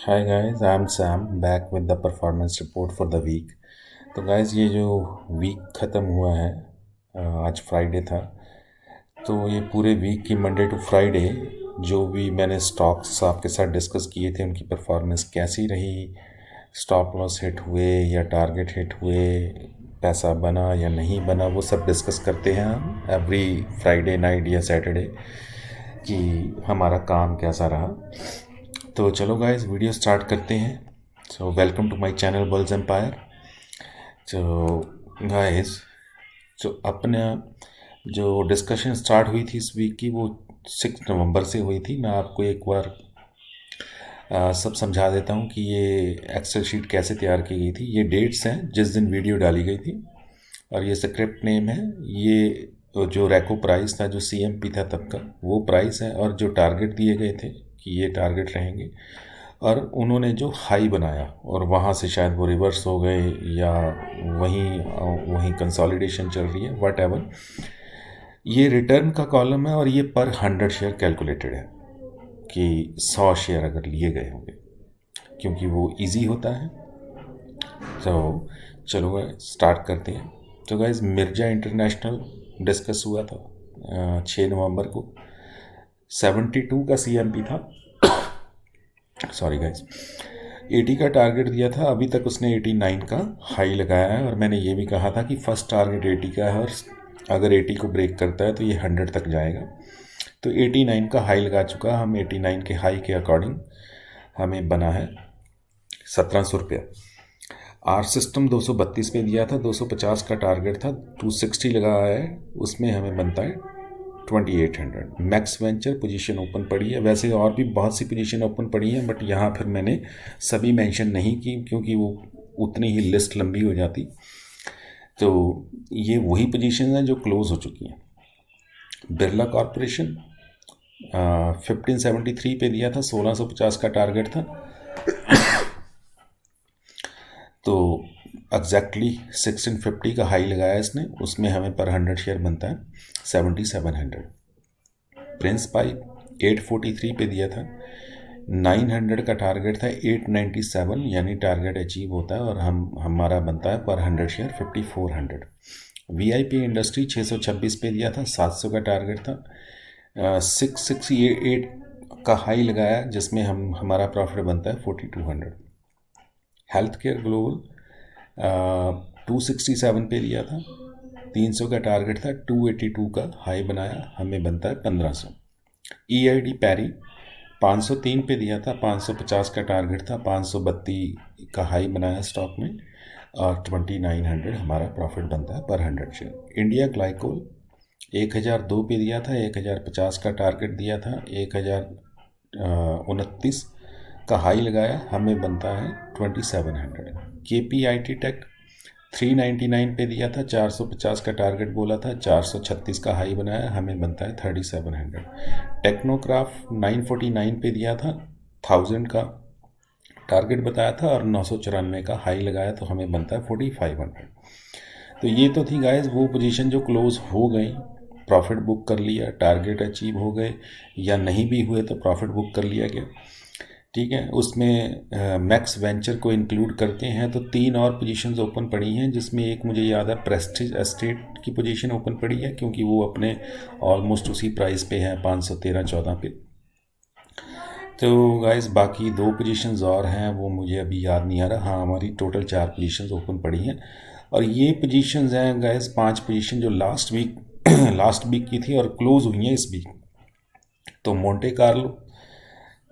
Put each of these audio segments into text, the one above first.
Hi guys, I am Sam back with the performance report for the week. तो guys, ये जो week ख़त्म हुआ है, आज फ्राइडे था। तो ये पूरे वीक की मंडे टू फ्राइडे जो भी मैंने स्टॉक्स आपके साथ डिस्कस किए थे, उनकी परफॉर्मेंस कैसी रही, स्टॉप लॉस हिट हुए या टारगेट हिट हुए, पैसा बना या नहीं बना, वो सब डिस्कस करते हैं हम एवरी फ्राइडे नाइट या सैटरडे कि हमारा काम कैसा रहा। तो चलो गाइस, वीडियो स्टार्ट करते हैं। So welcome to my channel bulls empire. तो गाइस, जो अपना जो डिस्कशन स्टार्ट हुई थी इस वीक की, वो 6 नवंबर से हुई थी। मैं आपको एक बार सब समझा देता हूँ कि ये एक्सेल शीट कैसे तैयार की गई थी। ये डेट्स हैं जिस दिन वीडियो डाली गई थी, और ये स्क्रिप्ट नेम है। ये जो रैको प्राइस था, जो CMP था तब का, वो प्राइस है, और जो टारगेट दिए गए थे कि ये टारगेट रहेंगे, और उन्होंने जो हाई बनाया और वहाँ से शायद वो रिवर्स हो गए या वहीं वहीं कंसोलिडेशन चल रही है, वट एवर। ये रिटर्न का कॉलम है और ये पर 100 शेयर कैलकुलेटेड है कि 100 शेयर अगर लिए गए होंगे, क्योंकि वो इजी होता है। तो चलो स्टार्ट करते हैं। तो गाइज, मिर्जा इंटरनेशनल डिस्कस हुआ था 6 नवंबर को। 72 का CMP था। सॉरी गाइज, 80 का टारगेट दिया था। अभी तक उसने 89 का हाई लगाया है, और मैंने ये भी कहा था कि फर्स्ट टारगेट 80 का है, और अगर 80 को ब्रेक करता है तो ये 100 तक जाएगा। तो 89 का हाई लगा चुका। हम 89 के हाई के अकॉर्डिंग हमें बना है 1700 रुपया। आर सिस्टम 232 पे दिया था, 250 का टारगेट था, 260 लगाया है, उसमें हमें बनता है 2800। मैक्स वेंचर पोजीशन ओपन पड़ी है। वैसे और भी बहुत सी पोजीशन ओपन पड़ी हैं, बट यहाँ फिर मैंने सभी मेंशन नहीं की क्योंकि वो उतनी ही लिस्ट लंबी हो जाती। तो ये वही पोजीशन हैं जो क्लोज हो चुकी हैं। बिरला कॉरपोरेशन 1573 पे दिया था, 1650 का टारगेट था। तो एग्जैक्टली 1650 का हाई लगाया इसने, उसमें हमें पर 100 शेयर बनता है 7700। प्रिंस पाइप 843 पे दिया था, 900 का टारगेट था, 897 यानी टारगेट अचीव होता है, और हमारा बनता है पर 100 शेयर 5400। VIP इंडस्ट्री 626 पे दिया था, 700 का टारगेट था, 668 का हाई लगाया, जिसमें हमारा प्रॉफिट बनता है 4200। हेल्थ केयर ग्लोबल 267 पे लिया था, 300 का टारगेट था, 282 का हाई बनाया, हमें बनता है 1500। EID पैरी 503 पे दिया था, 550 का टारगेट था, 532 का हाई बनाया स्टॉक में, और 2900 हमारा प्रॉफिट बनता है पर 100 शेयर। इंडिया ग्लाइकोल 1002 पे दिया था, 1050 का टारगेट दिया था, 1029 का हाई लगाया, हमें बनता है 2700। KPIT टेक 399 पे दिया था, 450 का टारगेट बोला था, 436 का हाई बनाया, हमें बनता है 3700। टेक्नोक्राफ्ट 949 पे दिया था, 1000 का टारगेट बताया था, और 994 का हाई लगाया, तो हमें बनता है 4500। तो ये तो थी गाइस वो पोजीशन जो क्लोज हो गई, प्रॉफिट बुक कर लिया, टारगेट अचीव हो गए, या नहीं भी हुए तो प्रॉफिट बुक कर लिया गया। ठीक है, उसमें मैक्स वेंचर को इंक्लूड करते हैं तो 3 और पोजीशंस ओपन पड़ी हैं, जिसमें एक मुझे याद है प्रेस्टीज एस्टेट की पोजीशन ओपन पड़ी है, क्योंकि वो अपने ऑलमोस्ट उसी प्राइस पे है, 513-14 पे। तो गाइस, बाकी 2 पोजीशंस और हैं, वो मुझे अभी याद नहीं आ रहा। हाँ, हमारी टोटल 4 पोजीशंस ओपन पड़ी हैं, और ये पोजीशंस हैं गाइस 5 पोजीशन जो लास्ट वीक लास्ट वीक की थी और क्लोज हुई हैं इस वीक। तो मोंटे कार्लो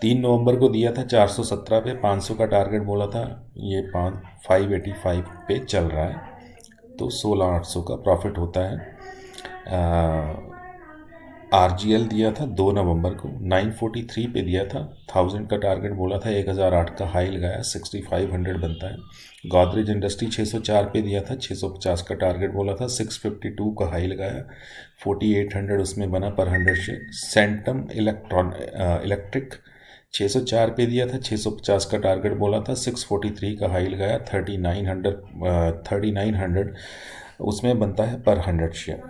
3 नवंबर को दिया था 417 पे, 500 का टारगेट बोला था, ये 585 पे चल रहा है, तो 16,800 का प्रॉफिट होता है। RGL दिया था 2 नवंबर को 943 पे दिया था, 1000 का टारगेट बोला था, 1008 का हाई लगाया, 6500 बनता है। गोदरेज इंडस्ट्री 604 पे दिया था, 650 का टारगेट बोला था, 652 का हाई लगाया, 4800 उसमें बना पर 100 शेयर। सेंटम इलेक्ट्रिक 604 पे दिया था, 650 का टारगेट बोला था, 643 का हाई लगाया, 3900 उसमें बनता है पर 100 शेयर।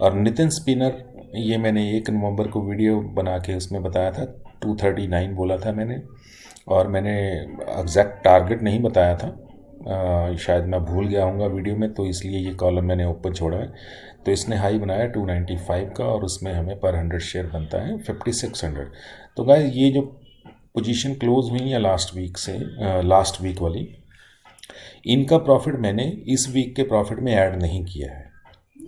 और नितिन स्पिनर, ये मैंने 1 नवंबर को वीडियो बना के उसमें बताया था, 239 बोला था मैंने, और मैंने एग्जैक्ट टारगेट नहीं बताया था, शायद मैं भूल गया हूँगा वीडियो में, तो इसलिए ये कॉलम मैंने ओपन छोड़ा है। तो इसने हाई बनाया 295 का, और उसमें हमें पर 100 शेयर बनता है 5600। तो गाइस ये जो पोजीशन क्लोज हुई है लास्ट वीक से, लास्ट वीक वाली, इनका प्रॉफिट मैंने इस वीक के प्रॉफिट में ऐड नहीं किया है।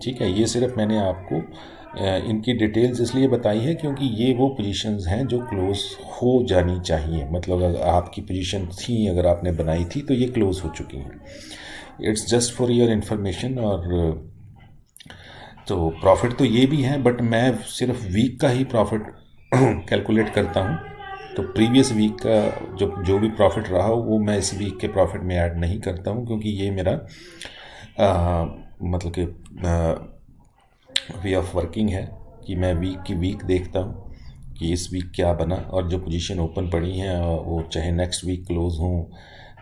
ठीक है, ये सिर्फ मैंने आपको इनकी डिटेल्स इसलिए बताई है क्योंकि ये वो पोजीशंस हैं जो क्लोज हो जानी चाहिए। मतलब अगर आपकी पोजीशन थी, अगर आपने बनाई थी, तो ये क्लोज हो चुकी हैं। It's just for your information. और तो प्रॉफिट तो ये भी है, बट मैं सिर्फ वीक का ही प्रॉफिट कैलकुलेट करता हूँ। तो प्रीवियस वीक का जो भी प्रॉफिट रहा हो वो मैं इस वीक के प्रॉफिट में ऐड नहीं करता हूँ, क्योंकि ये मेरा मतलब कि वे ऑफ वर्किंग है कि मैं वीक की वीक देखता हूँ कि इस वीक क्या बना, और जो पोजीशन ओपन पड़ी हैं वो चाहे नेक्स्ट वीक क्लोज हों,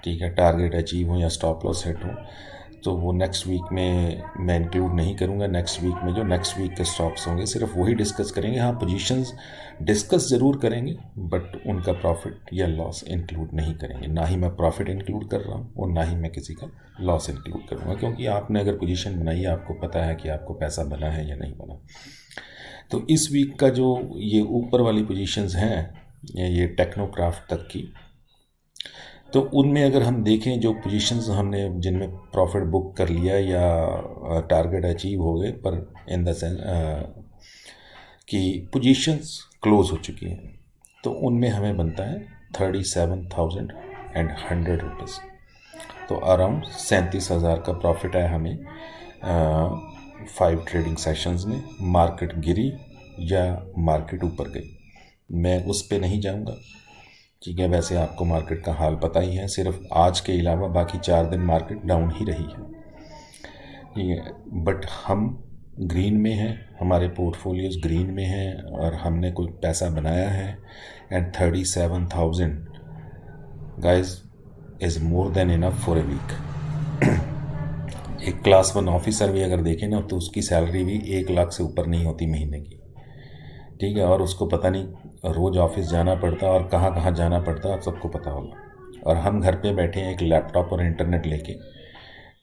ठीक है, टारगेट अचीव हो या स्टॉप लॉस हिट हो, तो वो नेक्स्ट वीक में मैं इंक्लूड नहीं करूँगा। नेक्स्ट वीक में जो नेक्स्ट वीक के स्टॉप्स होंगे सिर्फ वही डिस्कस करेंगे। हाँ, पोजीशंस डिस्कस ज़रूर करेंगे, बट उनका प्रॉफिट या लॉस इंक्लूड नहीं करेंगे। ना ही मैं प्रॉफिट इंक्लूड कर रहा हूँ और ना ही मैं किसी का लॉस इंक्लूड करूँगा, क्योंकि आपने अगर पोजीशन बनाई है, आपको पता है कि आपको पैसा बना है या नहीं बना। तो इस वीक का जो ये ऊपर वाली पोजीशंस हैं, ये टेक्नोक्राफ्ट तक की, तो उनमें अगर हम देखें जो पोजीशंस हमने जिनमें प्रॉफिट बुक कर लिया या टारगेट अचीव हो गए, पर इन द सेंस कि पोजीशंस क्लोज हो चुकी हैं, तो उनमें हमें बनता है 37,100 रुपीज़। तो अराउंड 37,000 का प्रॉफिट है हमें 5 ट्रेडिंग सेशंस में। मार्केट गिरी या मार्केट ऊपर गई, मैं उस पे नहीं जाऊंगा। ठीक है, वैसे आपको मार्केट का हाल पता ही है, सिर्फ आज के अलावा बाकी 4 दिन मार्केट डाउन ही रही है। ठीक है, बट हम ग्रीन में हैं, हमारे पोर्टफोलियोज ग्रीन में हैं, और हमने कोई पैसा बनाया है। And 37,000 guys is more than enough for a week. एक क्लास 1 ऑफिसर भी अगर देखें ना, तो उसकी सैलरी भी 1 लाख से ऊपर नहीं होती महीने की। ठीक है, और उसको पता नहीं रोज़ ऑफिस जाना पड़ता और कहाँ कहाँ जाना पड़ता, आप सबको पता होगा। और हम घर पे बैठे हैं एक लैपटॉप और इंटरनेट लेके।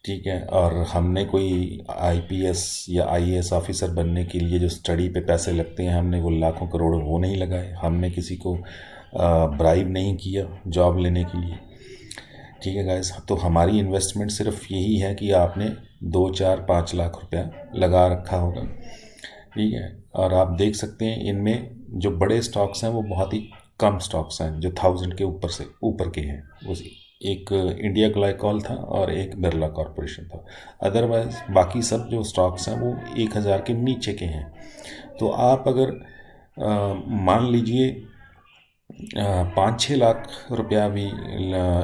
ठीक है, और हमने कोई आईपीएस या आईएएस ऑफिसर बनने के लिए जो स्टडी पे पैसे लगते हैं, हमने वो लाखों करोड़ों वो नहीं लगाए। हमने किसी को ब्राइब नहीं किया जॉब लेने के लिए। ठीक है गाइस, तो हमारी इन्वेस्टमेंट सिर्फ यही है कि आपने 2, 4, 5 लाख रुपया लगा रखा होगा। ठीक है, और आप देख सकते हैं इनमें जो बड़े स्टॉक्स हैं वो बहुत ही कम स्टॉक्स हैं जो 1000 के ऊपर के हैं। उस एक इंडिया ग्लाइकॉल था और एक बिरला कॉरपोरेशन था। अदरवाइज बाकी सब जो स्टॉक्स हैं वो 1000 के नीचे के हैं। तो आप अगर मान लीजिए 5-6 लाख रुपया भी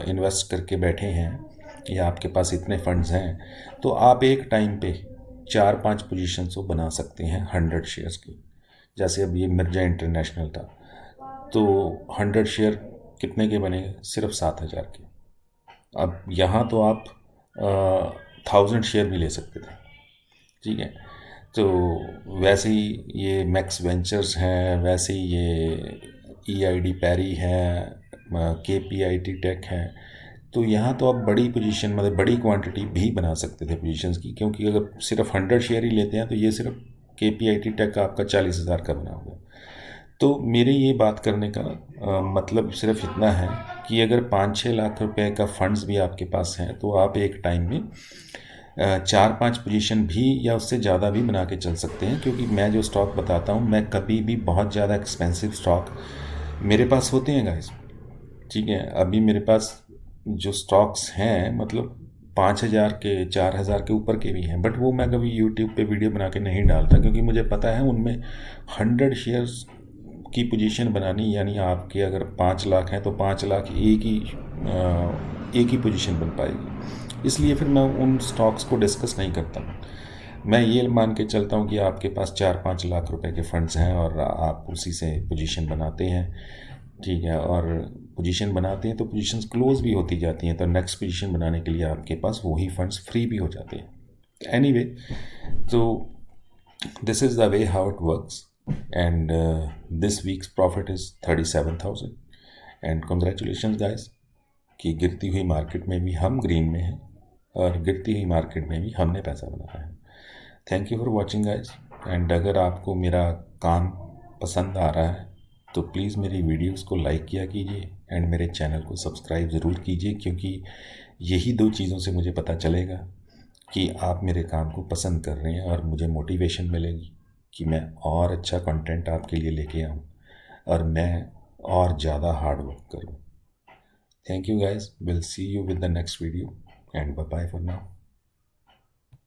इन्वेस्ट करके बैठे हैं, या आपके पास इतने फंड्स हैं, तो आप एक टाइम पे 4-5 पोजीशंस को बना सकते हैं 100 शेयर्स की। जैसे अब ये मिर्जा इंटरनेशनल था, तो 100 शेयर कितने के बनेंगे? सिर्फ 7,000 के। अब यहाँ तो आप 1000 शेयर भी ले सकते थे। ठीक है, तो वैसे ही ये मैक्स वेंचर्स हैं, वैसे ही ये EID पैरी है, KPIT टेक है। तो यहाँ तो आप बड़ी पोजीशन, मतलब बड़ी क्वांटिटी भी बना सकते थे पोजीशंस की, क्योंकि अगर सिर्फ 100 शेयर ही लेते हैं तो ये सिर्फ KPIT टेक का आपका 40,000 का बना हुआ। तो मेरे ये बात करने का मतलब सिर्फ इतना है कि अगर 5-6 लाख रुपए का फंड्स भी आपके पास हैं, तो आप एक टाइम में 4-5 पोजीशन भी या उससे ज़्यादा भी बना के चल सकते हैं। क्योंकि मैं जो स्टॉक बताता हूँ, मैं कभी भी बहुत ज़्यादा एक्सपेंसिव स्टॉक मेरे पास होते हैं गाइस। ठीक है, अभी मेरे पास जो स्टॉक्स हैं, मतलब 5,000 के, 4,000 के ऊपर के भी हैं, बट वो मैं कभी यूट्यूब पे वीडियो बना के नहीं डालता, क्योंकि मुझे पता है उनमें 100 शेयर्स की पोजीशन बनानी, यानी आपके अगर 5 लाख हैं तो 5 लाख एक ही पोजीशन बन पाएगी। इसलिए फिर मैं उन स्टॉक्स को डिस्कस नहीं करता। मैं ये मान के चलता हूँ कि आपके पास 4-5 लाख रुपए के फंड्स हैं और आप उसी से पोजीशन बनाते हैं। ठीक है, और पोजीशन बनाते हैं तो पोजीशंस क्लोज भी होती जाती हैं, तो नेक्स्ट पोजीशन बनाने के लिए आपके पास वही फंड्स फ्री भी हो जाते हैं। एनीवे, तो this is the way how it works, and this weeks profit is 37,000। And congratulation guys कि गिरती हुई मार्केट में भी हम ग्रीन में हैं और गिरती हुई मार्केट में भी हमने पैसा बनाया है। Thank you for watching guys. And अगर आपको मेरा काम पसंद आ रहा है तो प्लीज़ मेरी वीडियोस को लाइक किया कीजिए एंड मेरे चैनल को सब्सक्राइब ज़रूर कीजिए, क्योंकि यही 2 चीज़ों से मुझे पता चलेगा कि आप मेरे काम को पसंद कर रहे हैं और मुझे मोटिवेशन मिलेगी कि मैं और अच्छा कंटेंट आपके लिए लेके आऊँ और मैं और ज़्यादा हार्ड वर्क करूँ। Thank you guys, will see you with the next video and bye bye for now.